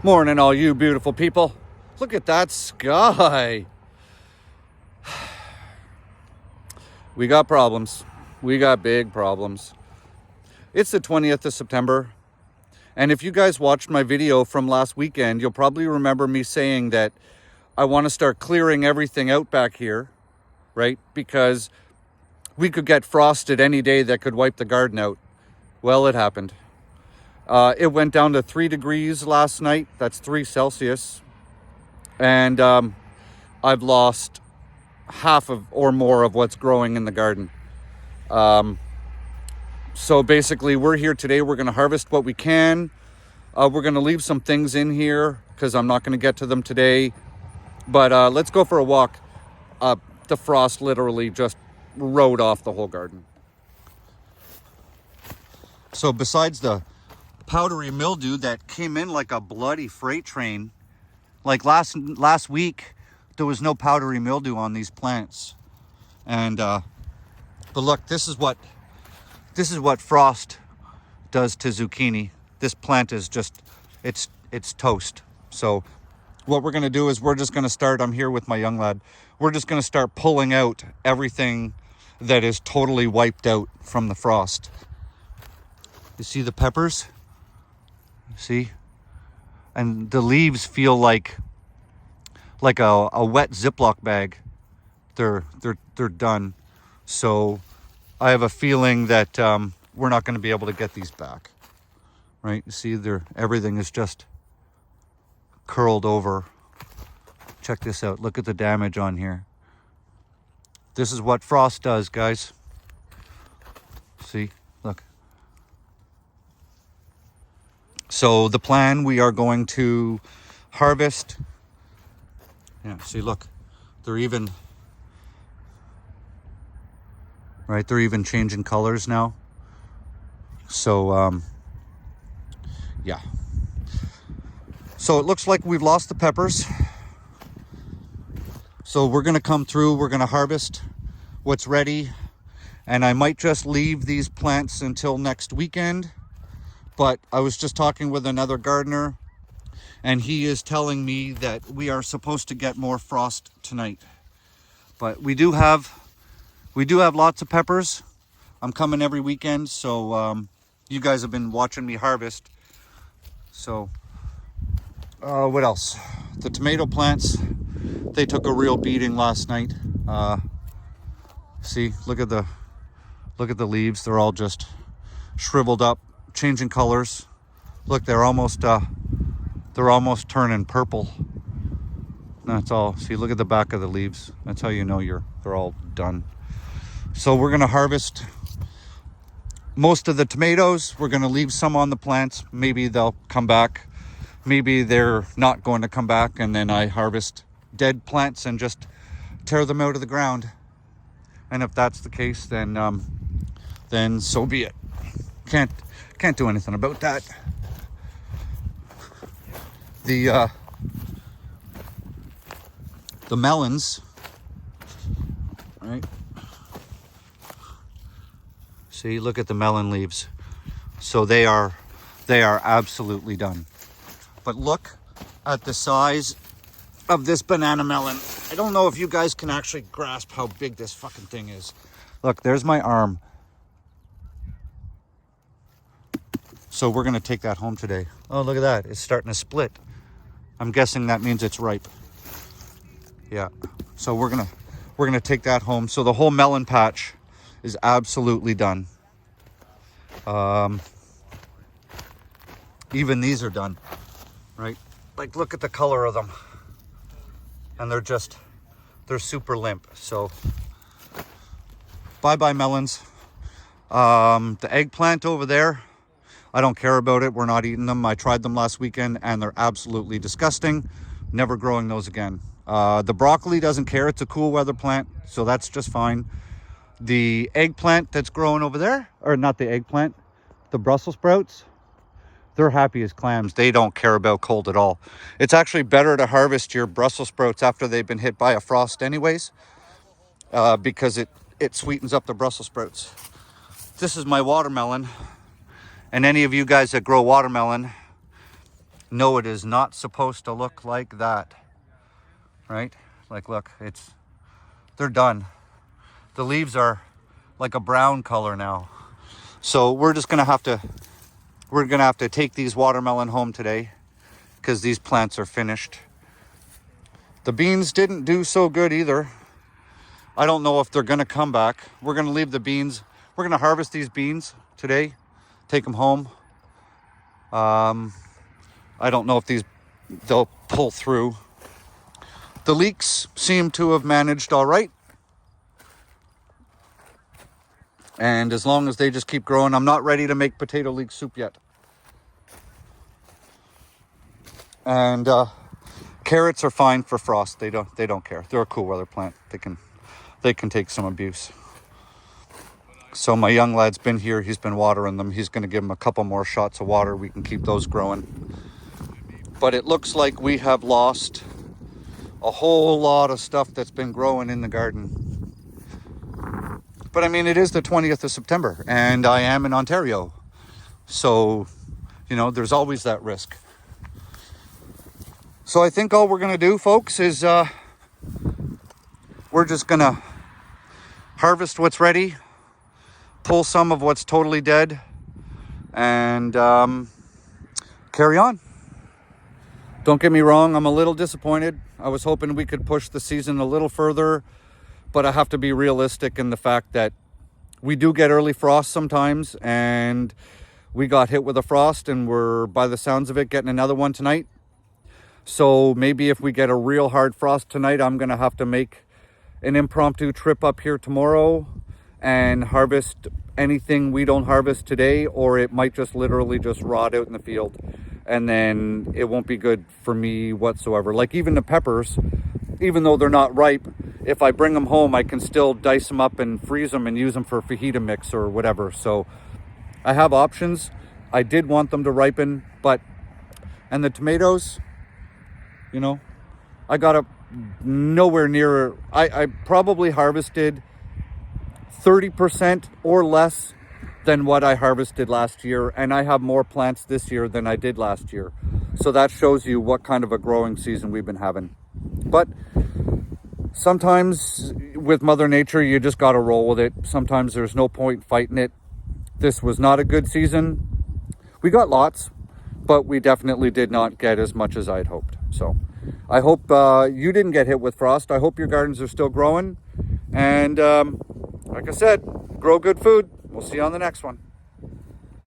Morning, all you beautiful people. Look at that sky. We got problems. We got big problems. It's the 20th of September. And if you guys watched my video from last weekend, you'll probably remember me saying that I want to start clearing everything out back here, right? Because we could get frosted any day that could wipe the garden out. Well, it happened. It went down to 3 degrees last night. That's 3 Celsius. And I've lost half of or more of what's growing in the garden. So basically, we're here today. We're going to harvest what we can. We're going to leave some things in here because I'm not going to get to them today. But let's go for a walk. The frost literally just rode off the whole garden. So besides the powdery mildew that came in like a bloody freight train, like last week, there was no powdery mildew on these plants. And but look, this is what frost does to zucchini. This plant is just, it's toast. So what we're gonna do is we're just gonna start, I'm here with my young lad, we're just gonna start pulling out everything that is totally wiped out from the frost. You see the peppers? See? And the leaves feel like a wet Ziploc bag. They're done. So I have a feeling that we're not going to be able to get these back. Right? You see, everything is just curled over. Check this out. Look at the damage on here. This is what frost does, guys. See? Look. So the plan, we are going to harvest. Yeah, see, look, they're even changing colors now. So, yeah. So it looks like we've lost the peppers. So we're going to come through, we're going to harvest what's ready. And I might just leave these plants until next weekend. But I was just talking with another gardener, and he is telling me that we are supposed to get more frost tonight. But we do have lots of peppers. I'm coming every weekend, so you guys have been watching me harvest. So what else? The tomato plants, they took a real beating last night. See, look at the leaves. They're all just shriveled up, changing colors. Look, they're almost turning purple. That's all. See, look at the back of the leaves. That's how you know they're all done. So we're going to harvest most of the tomatoes. We're going to leave some on the plants. Maybe they'll come back. Maybe they're not going to come back, and then I harvest dead plants and just tear them out of the ground. And if that's the case, then so be it. Can't do anything about that. The melons, right? See, look at the melon leaves. So they are absolutely done. But look at the size of this banana melon. I don't know if you guys can actually grasp how big this fucking thing is. Look, there's my arm. So we're gonna take that home today. Oh, look at that, it's starting to split. I'm guessing that means it's ripe. Yeah, so we're gonna take that home. So the whole melon patch is absolutely done. Even these are done, right? Like, look at the color of them. And they're super limp. So bye-bye melons. The eggplant over there, I don't care about it. We're not eating them. I tried them last weekend and they're absolutely disgusting. Never growing those again. The broccoli doesn't care. It's a cool weather plant, so that's just fine. The eggplant that's growing over there, or not the eggplant, the Brussels sprouts, they're happy as clams. They don't care about cold at all. It's actually better to harvest your Brussels sprouts after they've been hit by a frost anyways, because it sweetens up the Brussels sprouts. This is my watermelon. And any of you guys that grow watermelon, No, it is not supposed to look like that, right? Like, look, they're done. The leaves are like a brown color now. So we're gonna have to take these watermelon home today because these plants are finished. The beans didn't do so good either. I don't know if they're gonna come back. We're gonna leave the beans. We're gonna harvest these beans today, take them home. I don't know if they'll pull through. The leeks seem to have managed all right. And as long as they just keep growing, I'm not ready to make potato leek soup yet. And carrots are fine for frost. They don't care. They're a cool weather plant. They can take some abuse. So my young lad's been here. He's been watering them. He's going to give them a couple more shots of water. We can keep those growing. But it looks like we have lost a whole lot of stuff that's been growing in the garden. But I mean, it is the 20th of September and I am in Ontario. So, there's always that risk. So I think all we're going to do, folks, is we're just going to harvest what's ready, pull some of what's totally dead, and carry on. Don't get me wrong, I'm a little disappointed. I was hoping we could push the season a little further, but I have to be realistic in the fact that we do get early frost sometimes, and we got hit with a frost, and we're, by the sounds of it, getting another one tonight. So maybe if we get a real hard frost tonight, I'm going to have to make an impromptu trip up here tomorrow and harvest anything we don't harvest today, or it might just literally just rot out in the field, and then it won't be good for me whatsoever. Like even the peppers, even though they're not ripe, if I bring them home, I can still dice them up and freeze them and use them for fajita mix or whatever. So I have options. I did want them to ripen, and the tomatoes, I got up nowhere near. I probably harvested 30% or less than what I harvested last year, and I have more plants this year than I did last year. So that shows you what kind of a growing season we've been having. But sometimes with Mother Nature, you just got to roll with it. Sometimes there's no point fighting it. This was not a good season. We got lots, but we definitely did not get as much as I'd hoped. So I hope you didn't get hit with frost. I hope your gardens are still growing. And like I said, grow good food. We'll see you on the next one.